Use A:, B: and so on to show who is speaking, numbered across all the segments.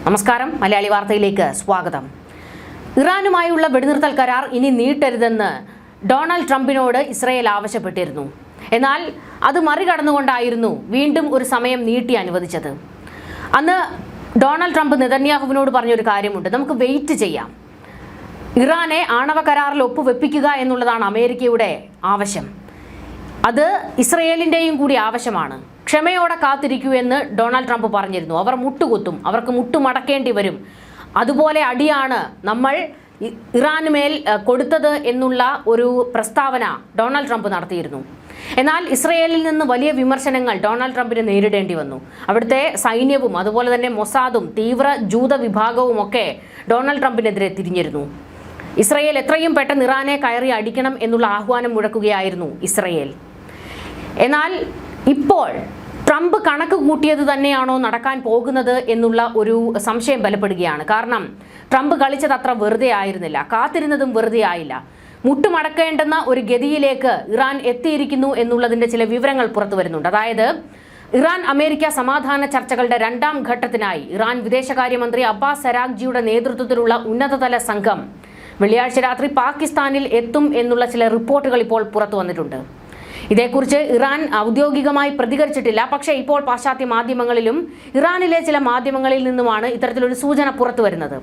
A: നമസ്കാരം, മലയാളി വാർത്തയിലേക്ക് സ്വാഗതം. ഇറാനുമായുള്ള വെടിനിർത്തൽ കരാർ ഇനി നീട്ടരുതെന്ന് ഡൊണാൾഡ് ട്രംപിനോട് ഇസ്രയേൽ ആവശ്യപ്പെട്ടിരുന്നു. എന്നാൽ അത് മറികടന്നുകൊണ്ടായിരുന്നു വീണ്ടും ഒരു സമയം നീട്ടി അനുവദിച്ചത്. അന്ന് ഡൊണാൾഡ് ട്രംപ് നെതന്യാഹുവിനോട് പറഞ്ഞൊരു കാര്യമുണ്ട്: നമുക്ക് വെയിറ്റ് ചെയ്യാം. ഇറാനെ ആണവ കരാറിൽ ഒപ്പുവെപ്പിക്കുക എന്നുള്ളതാണ് അമേരിക്കയുടെ ആവശ്യം. അത് ഇസ്രയേലിൻ്റെയും കൂടി ആവശ്യമാണ്. ക്ഷമയോടെ കാത്തിരിക്കൂ എന്ന് ഡൊണാൾഡ് ട്രംപ് പറഞ്ഞിരുന്നു. അവർ മുട്ടുകുത്തും, അവർക്ക് മുട്ടുമടക്കേണ്ടി വരും. അതുപോലെ അടിയാണ് നമ്മൾ ഇറാനുമേൽ കൊടുത്തത് എന്നുള്ള ഒരു പ്രസ്താവന ഡൊണാൾഡ് ട്രംപ് നടത്തിയിരുന്നു. എന്നാൽ ഇസ്രയേലിൽ നിന്ന് വലിയ വിമർശനങ്ങൾ ഡൊണാൾഡ് ട്രംപിന് നേരിടേണ്ടി വന്നു. അവിടുത്തെ സൈന്യവും അതുപോലെ തന്നെ മൊസാദും തീവ്ര ജൂത വിഭാഗവും ഒക്കെ ഡൊണാൾഡ് ട്രംപിനെതിരെ തിരിഞ്ഞിരുന്നു. ഇസ്രയേൽ എത്രയും പെട്ടെന്ന് ഇറാനെ കയറി അടിക്കണം എന്നുള്ള ആഹ്വാനം മുഴക്കുകയായിരുന്നു ഇസ്രയേൽ. എന്നാൽ ഇപ്പോൾ ട്രംപ് കണക്ക് കൂട്ടിയത് തന്നെയാണോ നടക്കാൻ പോകുന്നത് എന്നുള്ള ഒരു സംശയം ബലപ്പെടുകയാണ്. കാരണം ട്രംപ് കളിച്ചത് അത്ര വെറുതെ ആയിരുന്നില്ല, കാത്തിരുന്നതും വെറുതെ ആയില്ല. മുട്ടുമടക്കേണ്ടുന്ന ഒരു ഗതിയിലേക്ക് ഇറാൻ എത്തിയിരിക്കുന്നു എന്നുള്ളതിൻ്റെ ചില വിവരങ്ങൾ പുറത്തു വരുന്നുണ്ട്. അതായത് ഇറാൻ അമേരിക്ക സമാധാന ചർച്ചകളുടെ രണ്ടാം ഘട്ടത്തിനായി ഇറാൻ വിദേശകാര്യമന്ത്രി അബ്ബാസ് അരാഗ്ജിയുടെ നേതൃത്വത്തിലുള്ള ഉന്നതതല സംഘം വെള്ളിയാഴ്ച രാത്രി പാകിസ്ഥാനിൽ എത്തും എന്നുള്ള ചില റിപ്പോർട്ടുകൾ ഇപ്പോൾ പുറത്തു വന്നിട്ടുണ്ട്. ഇതേക്കുറിച്ച് ഇറാൻ ഔദ്യോഗികമായി പ്രതികരിച്ചിട്ടില്ല. പക്ഷേ ഇപ്പോൾ പാശ്ചാത്യ മാധ്യമങ്ങളിലും ഇറാനിലെ ചില മാധ്യമങ്ങളിൽ നിന്നുമാണ് ഇത്തരത്തിലൊരു സൂചന പുറത്തു വരുന്നത്.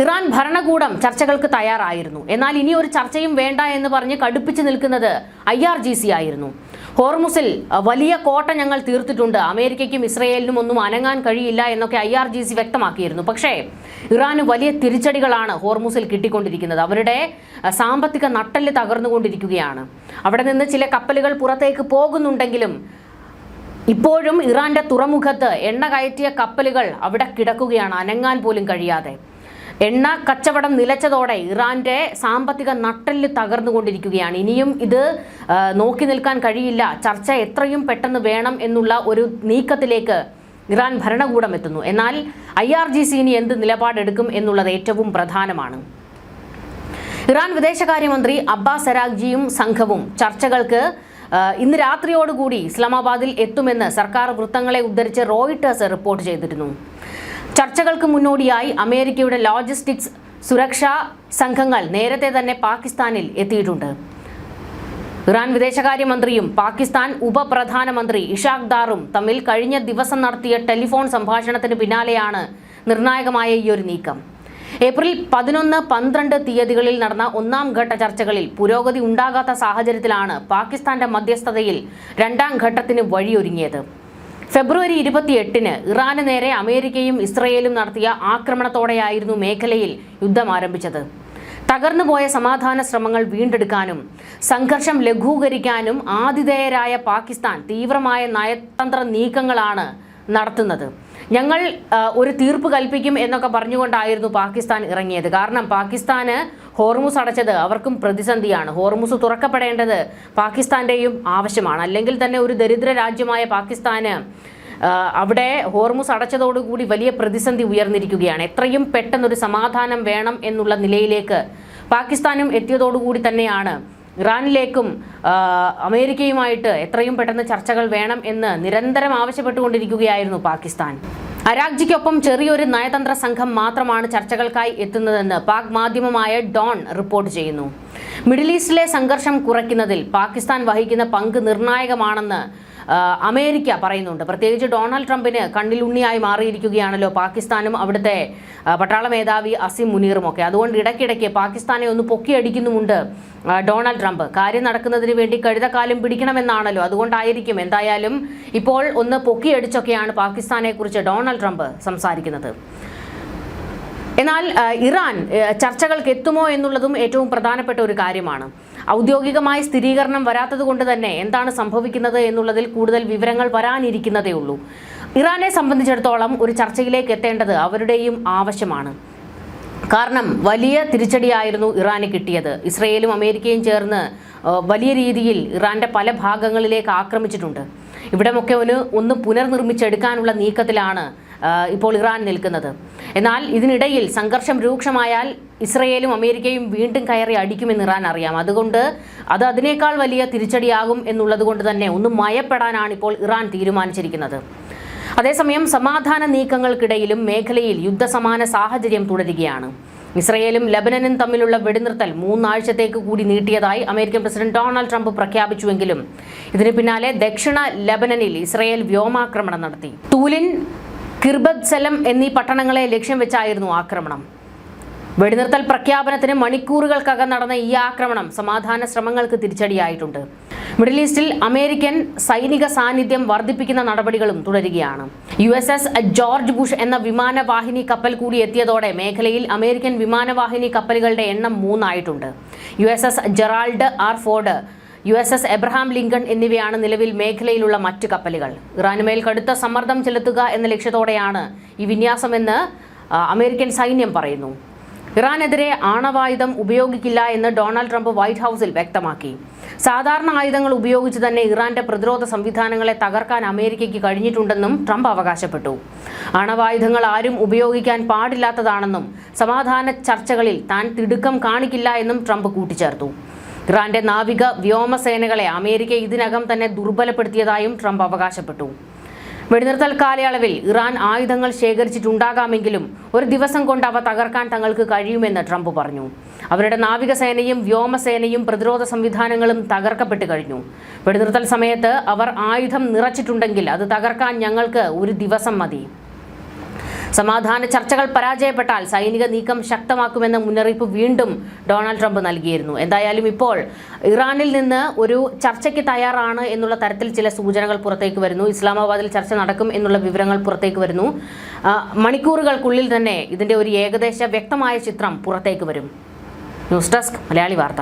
A: ഇറാൻ ഭരണകൂടം ചർച്ചകൾക്ക് തയ്യാറായിരുന്നു. എന്നാൽ ഇനി ഒരു ചർച്ചയും വേണ്ട എന്ന് പറഞ്ഞ് കടുപ്പിച്ചു നിൽക്കുന്നത് IRGC ആയിരുന്നു. ഹോർമുസിൽ വലിയ കോട്ട ഞങ്ങൾ തീർത്തിട്ടുണ്ട്, അമേരിക്കയ്ക്കും ഇസ്രയേലിനും ഒന്നും അനങ്ങാൻ കഴിയില്ല എന്നൊക്കെ IRGC വ്യക്തമാക്കിയിരുന്നു. പക്ഷേ ഇറാന് വലിയ തിരിച്ചടികളാണ് ഹോർമുസിൽ കിട്ടിക്കൊണ്ടിരിക്കുന്നത്. അവരുടെ സാമ്പത്തിക നട്ടെല്ല് തകർന്നുകൊണ്ടിരിക്കുകയാണ്. അവിടെ നിന്ന് ചില കപ്പലുകൾ പുറത്തേക്ക് പോകുന്നുണ്ടെങ്കിലും ഇപ്പോഴും ഇറാന്റെ തുറമുഖത്ത് എണ്ണ കയറ്റിയ കപ്പലുകൾ അവിടെ കിടക്കുകയാണ്, അനങ്ങാൻ പോലും കഴിയാതെ. എണ്ണ കച്ചവടം നിലച്ചതോടെ ഇറാന്റെ സാമ്പത്തിക നട്ടെല്ല് തകർന്നുകൊണ്ടിരിക്കുകയാണ്. ഇനിയും ഇത് നോക്കി നിൽക്കാൻ കഴിയില്ല. ചർച്ച എത്രയും പെട്ടെന്ന് വേണം എന്നുള്ള ഒരു നീക്കത്തിലേക്ക് ഇറാൻ ഭരണകൂടം എത്തുന്നു. എന്നാൽ IRGC ഇനി എന്ത് നിലപാടെടുക്കും എന്നുള്ളത് ഏറ്റവും പ്രധാനമാണ്. ഇറാൻ വിദേശകാര്യമന്ത്രി അബ്ബാസ് അരാഗ്ജിയും സംഘവും ചർച്ചകൾക്ക് ഇന്ന് രാത്രിയോടുകൂടി ഇസ്ലാമാബാദിൽ എത്തുമെന്ന് സർക്കാർ വൃത്തങ്ങളെ ഉദ്ധരിച്ച് റോയിട്ടേഴ്സ് റിപ്പോർട്ട് ചെയ്തിരുന്നു. ചർച്ചകൾക്ക് മുന്നോടിയായി അമേരിക്കയുടെ ലോജിസ്റ്റിക്സ് സുരക്ഷാ സംഘങ്ങൾ നേരത്തെ തന്നെ പാകിസ്ഥാനിൽ എത്തിയിട്ടുണ്ട്. ഇറാൻ വിദേശകാര്യമന്ത്രിയും പാകിസ്ഥാൻ ഉപപ്രധാനമന്ത്രി ഇഷാഖ് ദാറും തമ്മിൽ കഴിഞ്ഞ ദിവസം നടത്തിയ ടെലിഫോൺ സംഭാഷണത്തിന് പിന്നാലെയാണ് നിർണായകമായ ഈ ഒരു നീക്കം. ഏപ്രിൽ 11, 12 തീയതികളിൽ നടന്ന ഒന്നാം ഘട്ട ചർച്ചകളിൽ പുരോഗതി ഉണ്ടാകാത്ത സാഹചര്യത്തിലാണ് പാകിസ്ഥാന്റെ മധ്യസ്ഥതയിൽ രണ്ടാം ഘട്ടത്തിന് വഴിയൊരുങ്ങിയത്. ഫെബ്രുവരി 28-ന് ഇറാന് നേരെ അമേരിക്കയും ഇസ്രയേലും നടത്തിയ ആക്രമണത്തോടെയായിരുന്നു മേഖലയിൽ യുദ്ധം ആരംഭിച്ചത്. തകർന്നുപോയ സമാധാന ശ്രമങ്ങൾ വീണ്ടെടുക്കാനും സംഘർഷം ലഘൂകരിക്കാനും ആതിഥേയരായ പാകിസ്ഥാൻ തീവ്രമായ നയതന്ത്ര നീക്കങ്ങളാണ് നടത്തുന്നത്. ഞങ്ങൾ ഒരു തീർപ്പ് കൽപ്പിക്കും എന്നൊക്കെ പറഞ്ഞുകൊണ്ടായിരുന്നു പാകിസ്ഥാൻ ഇറങ്ങിയത്. കാരണം പാകിസ്ഥാന് ഹോർമുസ് അടച്ചത് അവർക്കും പ്രതിസന്ധിയാണ്. ഹോർമുസ് തുറക്കപ്പെടേണ്ടത് പാകിസ്ഥാന്റെയും ആവശ്യമാണ്. അല്ലെങ്കിൽ തന്നെ ഒരു ദരിദ്ര രാജ്യമായ പാകിസ്ഥാന് അവിടെ ഹോർമുസ് അടച്ചതോടുകൂടി വലിയ പ്രതിസന്ധി ഉയർന്നിരിക്കുകയാണ്. എത്രയും പെട്ടെന്നൊരു സമാധാനം വേണം എന്നുള്ള നിലയിലേക്ക് പാകിസ്ഥാനും എത്തിയതോടുകൂടി തന്നെയാണ് ഇറാനിലേക്കും അമേരിക്കയുമായിട്ട് എത്രയും പെട്ടെന്ന് ചർച്ചകൾ വേണം എന്ന് നിരന്തരം ആവശ്യപ്പെട്ടുകൊണ്ടിരിക്കുകയായിരുന്നു പാകിസ്ഥാൻ. അരാഗ്ജിക്കൊപ്പം ചെറിയൊരു നയതന്ത്ര സംഘം മാത്രമാണ് ചർച്ചകൾക്കായി എത്തുന്നതെന്ന് പാക് മാധ്യമമായ ഡോൺ റിപ്പോർട്ട് ചെയ്യുന്നു. മിഡിൽ ഈസ്റ്റിലെ സംഘർഷം കുറയ്ക്കുന്നതിൽ പാകിസ്ഥാൻ വഹിക്കുന്ന പങ്ക് നിർണായകമാണെന്ന് അമേരിക്ക പറയുന്നുണ്ട്. പ്രത്യേകിച്ച് ഡൊണാൾഡ് ട്രംപിന് കണ്ണിലുണ്ണിയായി മാറിയിരിക്കുകയാണല്ലോ പാകിസ്ഥാനും അവിടുത്തെ പട്ടാള മേധാവി അസിം മുനീറും ഒക്കെ. അതുകൊണ്ട് ഇടയ്ക്കിടയ്ക്ക് പാകിസ്ഥാനെ ഒന്ന് പൊക്കിയടിക്കുന്നുമുണ്ട് ഡൊണാൾഡ് ട്രംപ്. കാര്യം നടക്കുന്നതിന് വേണ്ടി കഴുതക്കാലം പിടിക്കണമെന്നാണല്ലോ. അതുകൊണ്ടായിരിക്കും എന്തായാലും ഇപ്പോൾ ഒന്ന് പൊക്കിയടിച്ചൊക്കെയാണ് പാകിസ്ഥാനെ കുറിച്ച് ഡൊണാൾഡ് ട്രംപ് സംസാരിക്കുന്നത്. എന്നാൽ ഇറാൻ ചർച്ചകൾക്ക് എത്തുമോ എന്നുള്ളതും ഏറ്റവും പ്രധാനപ്പെട്ട ഒരു കാര്യമാണ്. ഔദ്യോഗികമായ സ്ഥിരീകരണം വരാത്തത് കൊണ്ട് തന്നെ എന്താണ് സംഭവിക്കുന്നത് എന്നുള്ളതിൽ കൂടുതൽ വിവരങ്ങൾ വരാനിരിക്കുന്നതേ ഉള്ളൂ. ഇറാനെ സംബന്ധിച്ചിടത്തോളം ഒരു ചർച്ചയിലേക്ക് എത്തേണ്ടത് അവരുടെയും ആവശ്യമാണ്. കാരണം വലിയ തിരിച്ചടിയായിരുന്നു ഇറാന് കിട്ടിയത്. ഇസ്രയേലും അമേരിക്കയും ചേർന്ന് വലിയ രീതിയിൽ ഇറാന്റെ പല ഭാഗങ്ങളിലേക്ക് ആക്രമിച്ചിട്ടുണ്ട്. ഇവിടമൊക്കെ ഒന്ന് പുനർനിർമ്മിച്ചെടുക്കാനുള്ള നീക്കത്തിലാണ് ഇപ്പോൾ ഇറാൻ നിൽക്കുന്നത്. എന്നാൽ ഇതിനിടയിൽ സംഘർഷം രൂക്ഷമായാൽ ഇസ്രയേലും അമേരിക്കയും വീണ്ടും കയറി അടിക്കുമെന്ന് ഇറാൻ അറിയാം. അതുകൊണ്ട് അതിനേക്കാൾ വലിയ തിരിച്ചടിയാകും എന്നുള്ളത് കൊണ്ട് തന്നെ ഒന്ന് മയപ്പെടാനാണ് ഇപ്പോൾ ഇറാൻ തീരുമാനിച്ചിരിക്കുന്നത്. അതേസമയം സമാധാന നീക്കങ്ങൾക്കിടയിലും മേഖലയിൽ യുദ്ധസമാന സാഹചര്യം തുടരുകയാണ്. ഇസ്രയേലും ലബനനും തമ്മിലുള്ള വെടിനിർത്തൽ 3 ആഴ്ചത്തേക്ക് കൂടി നീട്ടിയതായി അമേരിക്കൻ പ്രസിഡന്റ് ഡൊണാൾഡ് ട്രംപ് പ്രഖ്യാപിച്ചുവെങ്കിലും ഇതിന് പിന്നാലെ ദക്ഷിണ ലബനനിൽ ഇസ്രയേൽ വ്യോമാക്രമണം നടത്തി. തൂലിൻ, കിർബത് സെലം എന്നീ പട്ടണങ്ങളെ ലക്ഷ്യം വെച്ചായിരുന്നു ആക്രമണം. വെടിനിർത്തൽ പ്രഖ്യാപനത്തിന് മണിക്കൂറുകൾക്കകം നടന്ന ഈ ആക്രമണം സമാധാന ശ്രമങ്ങൾക്ക് തിരിച്ചടിയായിട്ടുണ്ട്. മിഡിൽ ഈസ്റ്റിൽ അമേരിക്കൻ സൈനിക സാന്നിധ്യം വർദ്ധിപ്പിക്കുന്ന നടപടികളും തുടരുകയാണ്. USS ജോർജ് ബുഷ് എന്ന വിമാനവാഹിനി കപ്പൽ കൂടി എത്തിയതോടെ മേഖലയിൽ അമേരിക്കൻ വിമാനവാഹിനി കപ്പലുകളുടെ എണ്ണം 3 ആയിട്ടുണ്ട്. USS Gerald R Ford, USS Abraham Lincoln എന്നിവയാണ് നിലവിൽ മേഖലയിലുള്ള മറ്റ് കപ്പലുകൾ. ഇറാനുമേൽ കടുത്ത സമ്മർദ്ദം ചെലുത്തുക എന്ന ലക്ഷ്യത്തോടെയാണ് ഈ വിന്യാസമെന്ന് അമേരിക്കൻ സൈന്യം പറയുന്നു. ഇറാനെതിരെ ആണവായുധം ഉപയോഗിക്കില്ല എന്ന് ഡൊണാൾഡ് ട്രംപ് വൈറ്റ് ഹൗസിൽ വ്യക്തമാക്കി. സാധാരണ ആയുധങ്ങൾ ഉപയോഗിച്ച് തന്നെ ഇറാന്റെ പ്രതിരോധ സംവിധാനങ്ങളെ തകർക്കാൻ അമേരിക്കയ്ക്ക് കഴിഞ്ഞിട്ടുണ്ടെന്നും ട്രംപ് അവകാശപ്പെട്ടു. ആണവായുധങ്ങൾ ആരും ഉപയോഗിക്കാൻ പാടില്ലാത്തതാണെന്നും സമാധാന ചർച്ചകളിൽ താൻ തിടുക്കം കാണിക്കില്ല എന്നും ട്രംപ് കൂട്ടിച്ചേർത്തു. ഇറാന്റെ നാവിക വ്യോമസേനകളെ അമേരിക്ക ഇതിനകം തന്നെ ദുർബലപ്പെടുത്തിയതായും ട്രംപ് അവകാശപ്പെട്ടു. വെടിനിർത്തൽ കാലയളവിൽ ഇറാൻ ആയുധങ്ങൾ ശേഖരിച്ചിട്ടുണ്ടാകാമെങ്കിലും ഒരു ദിവസം കൊണ്ട് അവ തകർക്കാൻ തങ്ങൾക്ക് കഴിയുമെന്ന് ട്രംപ് പറഞ്ഞു. അവരുടെ നാവികസേനയും വ്യോമസേനയും പ്രതിരോധ സംവിധാനങ്ങളും തകർക്കപ്പെട്ടു കഴിഞ്ഞു. വെടിനിർത്തൽ സമയത്ത് അവർ ആയുധം നിറച്ചിട്ടുണ്ടെങ്കിൽ അത് തകർക്കാൻ ഞങ്ങൾക്ക് ഒരു ദിവസം മതി. സമാധാന ചർച്ചകൾ പരാജയപ്പെട്ടാൽ സൈനിക നീക്കം ശക്തമാക്കുമെന്ന മുന്നറിയിപ്പ് വീണ്ടും ഡൊണാൾഡ് ട്രംപ് നൽകിയിരുന്നു. എന്തായാലും ഇപ്പോൾ ഇറാനിൽ നിന്ന് ഒരു ചർച്ചയ്ക്ക് തയ്യാറാണ് എന്നുള്ള തരത്തിൽ ചില സൂചനകൾ പുറത്തേക്ക് വരുന്നു. ഇസ്ലാമാബാദിൽ ചർച്ച നടക്കും എന്നുള്ള വിവരങ്ങൾ പുറത്തേക്ക് വരുന്നു. മണിക്കൂറുകൾക്കുള്ളിൽ തന്നെ ഇതിന്റെ ഒരു ഏകദേശ വ്യക്തമായ ചിത്രം പുറത്തേക്ക് വരും. ന്യൂസ് ഡെസ്ക് മലയാളി വാർത്ത.